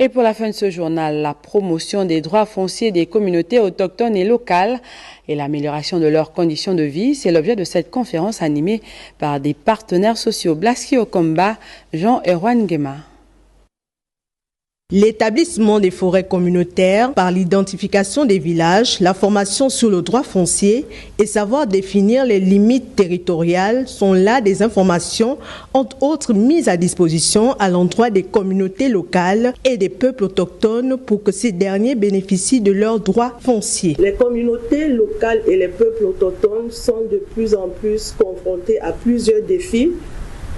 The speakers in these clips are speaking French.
Et pour la fin de ce journal, la promotion des droits fonciers des communautés autochtones et locales et l'amélioration de leurs conditions de vie, c'est l'objet de cette conférence animée par des partenaires sociaux. Blaski Okomba, Jean Erwan Guema. L'établissement des forêts communautaires par l'identification des villages, la formation sur le droit foncier et savoir définir les limites territoriales sont là des informations, entre autres mises à disposition à l'endroit des communautés locales et des peuples autochtones pour que ces derniers bénéficient de leurs droits fonciers. Les communautés locales et les peuples autochtones sont de plus en plus confrontés à plusieurs défis,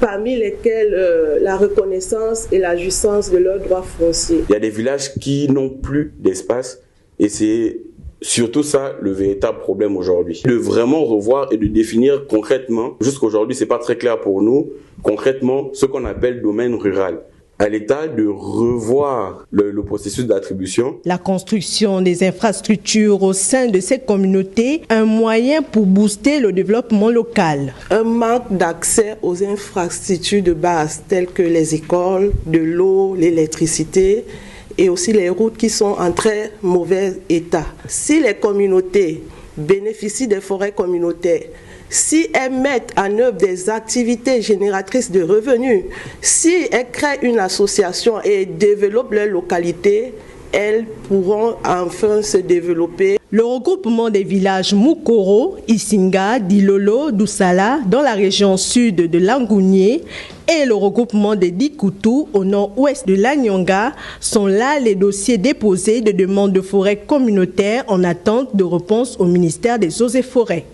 parmi lesquels la reconnaissance et la jouissance de leurs droits fonciers. Il y a des villages qui n'ont plus d'espace et c'est surtout ça le véritable problème aujourd'hui. De vraiment revoir et de définir concrètement, jusqu'aujourd'hui c'est pas très clair pour nous, concrètement ce qu'on appelle domaine rural. À l'État de revoir le processus d'attribution. La construction des infrastructures au sein de ces communautés, un moyen pour booster le développement local. Un manque d'accès aux infrastructures de base telles que les écoles, de l'eau, l'électricité et aussi les routes qui sont en très mauvais état. Si les communautés bénéficient des forêts communautaires, si elles mettent en œuvre des activités génératrices de revenus, si elles créent une association et développent leur localité, elles pourront enfin se développer. Le regroupement des villages Mukoro, Isinga, Dilolo, Doussala dans la région sud de Langounié et le regroupement des Dikoutou au nord-ouest de l'Anyanga sont là les dossiers déposés de demande de forêt communautaire en attente de réponse au ministère des Eaux et Forêts.